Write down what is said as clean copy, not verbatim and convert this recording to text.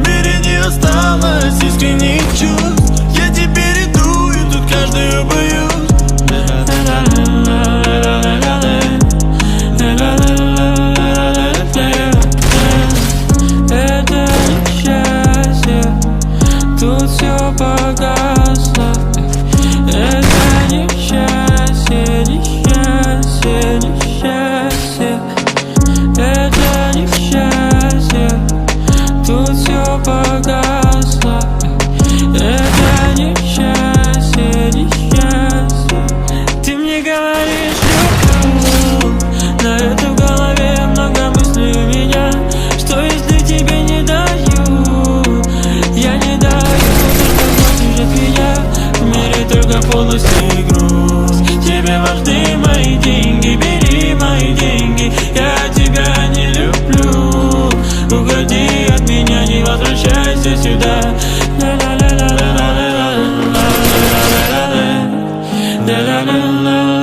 мире не осталось искренних чувств. Я теперь иду и тут каждую боюсь. Это несчастье, тут все погасло. Это несчастье, несчастье, несчастье. Это несчастье, тут все погасло. Это несчастье, несчастье. Ты мне говоришь люблю, но это в голове много мыслей у меня. Что если тебе не даю? Я не даю, только хочешь от меня. В мире только полость и грусть. Тебе важны мои деньги, бери мои деньги. Я тебя не люблю. Уходи от меня, не возвращайся сюда. La la la la la la la la la la la la la la la.